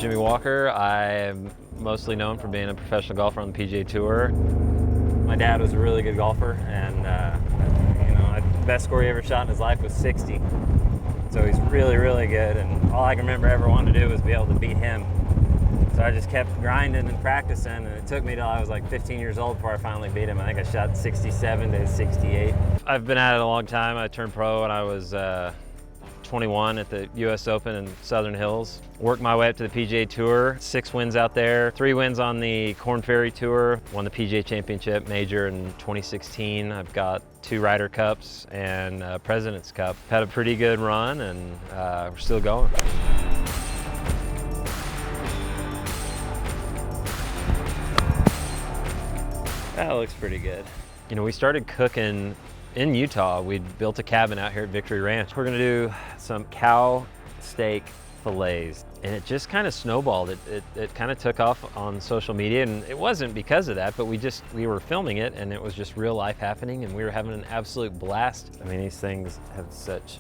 Jimmy Walker. I'm mostly known for being a professional golfer on the PGA Tour. My dad was a really good golfer, and the best score he ever shot in his life was 60. So he's really, really good, and all I can remember ever wanting to do was be able to beat him. So I just kept grinding and practicing, and it took me till I was like 15 years old before I finally beat him. I think I shot 67 to 68. I've been at it a long time. I turned pro when I was 21 at the US Open in Southern Hills. Worked my way up to the PGA Tour, 6 wins out there, 3 wins on the Korn Ferry Tour, won the PGA Championship Major in 2016. I've got 2 Ryder Cups and President's Cup. Had a pretty good run, and we're still going. That looks pretty good. You know, we started cooking in Utah. We built a cabin out here at Victory Ranch. We're gonna do some cow steak fillets, and it just kind of snowballed. It kind of took off on social media, and it wasn't because of that, but we were filming it, and it was just real life happening, and we were having an absolute blast. I mean, these things have such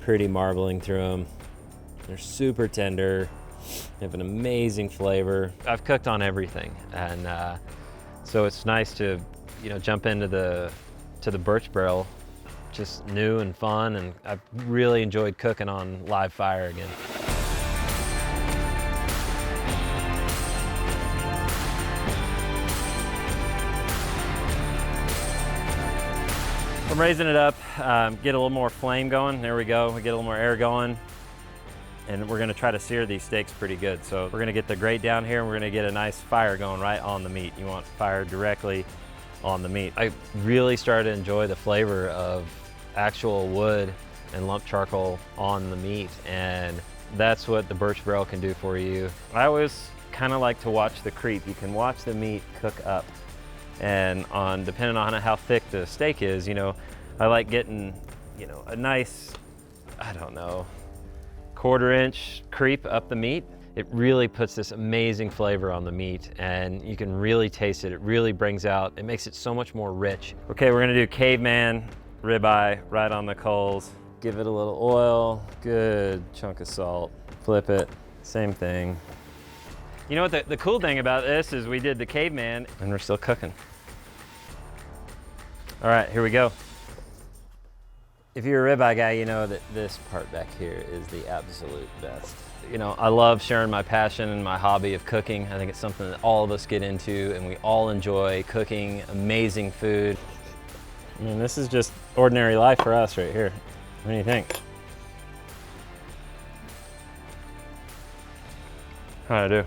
pretty marbling through them. They're super tender. They have an amazing flavor. I've cooked on everything, and so it's nice to, jump into the Burch Barrel, just new and fun, and I've really enjoyed cooking on live fire again. I'm raising it up, get a little more flame going. There we go, we get a little more air going. And we're gonna try to sear these steaks pretty good. So we're gonna get the grate down here, and we're gonna get a nice fire going right on the meat. You want fire directly on the meat. I really started to enjoy the flavor of actual wood and lump charcoal on the meat, and that's what the Burch Barrel can do for you. I always kind of like to watch the creep. You can watch the meat cook up, and depending on how thick the steak is, I like getting, a nice, 1/4-inch creep up the meat. It really puts this amazing flavor on the meat, and you can really taste it. It really brings out, it makes it so much more rich. Okay, we're gonna do caveman ribeye right on the coals. Give it a little oil, good chunk of salt. Flip it, same thing. You know what the cool thing about this is we did the caveman, and we're still cooking. All right, here we go. If you're a ribeye guy, you know that this part back here is the absolute best. I love sharing my passion and my hobby of cooking. I think it's something that all of us get into, and we all enjoy cooking amazing food. I mean, this is just ordinary life for us right here. What do you think? How'd I do?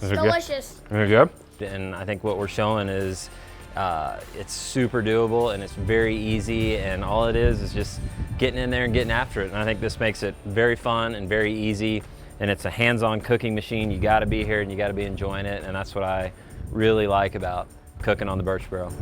It's delicious. Is it good? And I think what we're showing is it's super doable, and it's very easy, and all it is just getting in there and getting after it. And I think this makes it very fun and very easy, and it's a hands-on cooking machine. You gotta be here, and you gotta be enjoying it, and that's what I really like about cooking on the Burch Barrel.